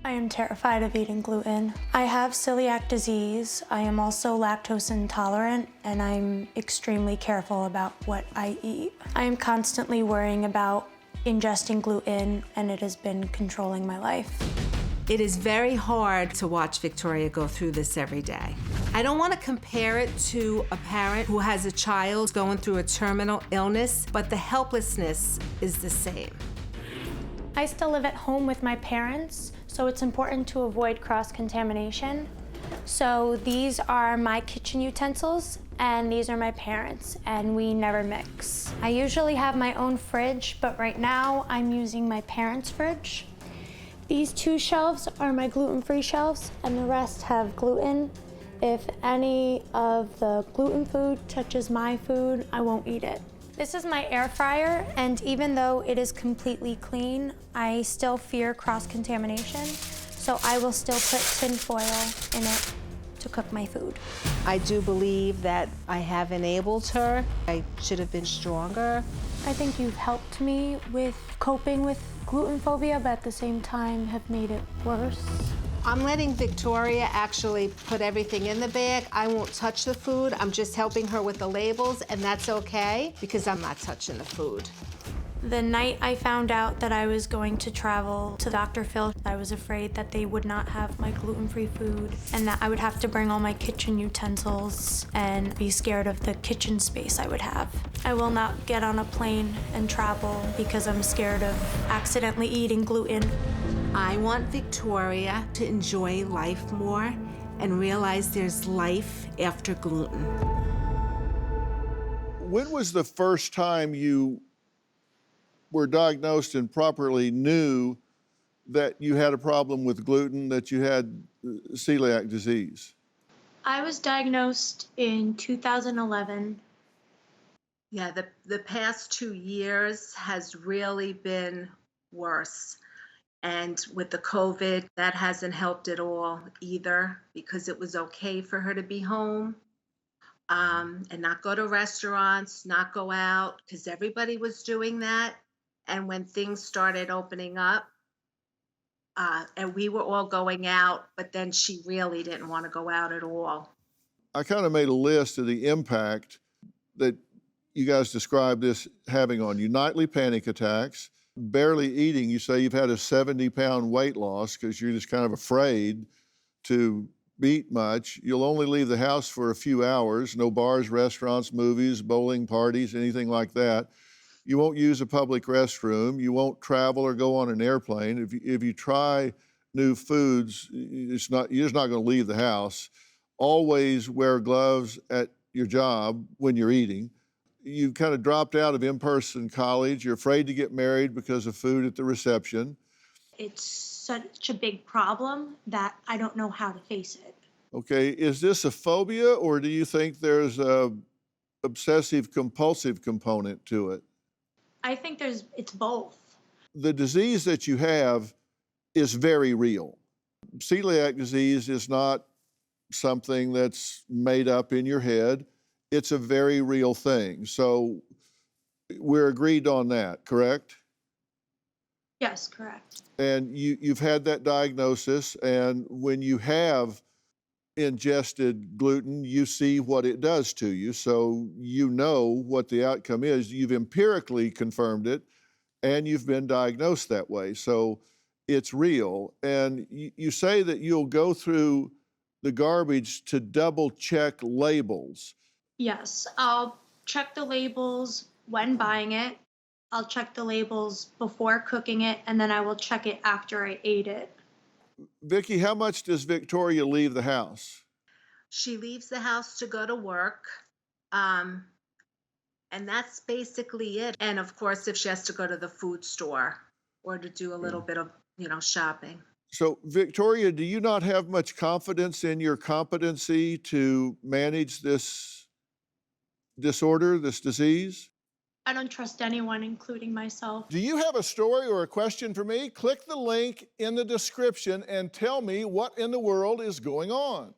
I am terrified of eating gluten. I have celiac disease. I am also lactose intolerant, and I'm extremely careful about what I eat. I am constantly worrying about ingesting gluten, and it has been controlling my life. It is very hard to watch Victoria go through this every day. I don't want to compare it to a parent who has a child going through a terminal illness, but the helplessness is the same. I still live at home with my parents, so it's important to avoid cross-contamination. So these are my kitchen utensils, and these are my parents', and we never mix. I usually have my own fridge, but right now I'm using my parents' fridge. These 2 shelves are my gluten-free shelves, and the rest have gluten. If any of the gluten food touches my food, I won't eat it. This is my air fryer, and even though it is completely clean, I still fear cross-contamination, so I will still put tin foil in it to cook my food. I do believe that I have enabled her. I should have been stronger. I think you've helped me with coping with gluten phobia, but at the same time have made it worse. I'm letting Victoria actually put everything in the bag. I won't touch the food. I'm just helping her with the labels, and that's okay because I'm not touching the food. The night I found out that I was going to travel to Dr. Phil, I was afraid that they would not have my gluten-free food and that I would have to bring all my kitchen utensils and be scared of the kitchen space I would have. I will not get on a plane and travel because I'm scared of accidentally eating gluten. I want Victoria to enjoy life more and realize there's life after gluten. When was the first time you were diagnosed and properly knew that you had a problem with gluten, that you had celiac disease? I was diagnosed in 2011. Yeah, the past 2 years has really been worse. And with the COVID, that hasn't helped at all either because it was okay for her to be home and not go to restaurants, not go out, because everybody was doing that. And when things started opening up, and we were all going out, but then she really didn't want to go out at all. I kind of made a list of the impact that you guys described this having on you. Nightly panic attacks, barely eating. You say you've had a 70-pound weight loss because you're just kind of afraid to eat much. You'll only leave the house for a few hours. No bars, restaurants, movies, bowling parties, anything like that. You won't use a public restroom. You won't travel or go on an airplane. If you try new foods, you're just not going to leave the house. Always wear gloves at your job when you're eating. You kind of dropped out of in-person college. You're afraid to get married because of food at the reception. It's such a big problem that I don't know how to face it. Okay, is this a phobia, or do you think there's a obsessive-compulsive component to it? I think it's both. The disease that you have is very real. Celiac disease is not something that's made up in your head. It's a very real thing. So we're agreed on that, correct? Yes, correct. And you've had that diagnosis, and when you have ingested gluten, you see what it does to you, so you know what the outcome is. You've empirically confirmed it, and you've been diagnosed that way, so it's real. And you say that you'll go through the garbage to double-check labels. Yes, I'll check the labels when buying it. I'll check the labels before cooking it, and then I will check it after I ate it. Vicki, how much does Victoria leave the house? She leaves the house to go to work, and that's basically it. And of course, if she has to go to the food store or to do a little bit of, shopping. So, Victoria, do you not have much confidence in your competency to manage this disorder, this disease? I don't trust anyone, including myself. Do you have a story or a question for me? Click the link in the description and tell me what in the world is going on.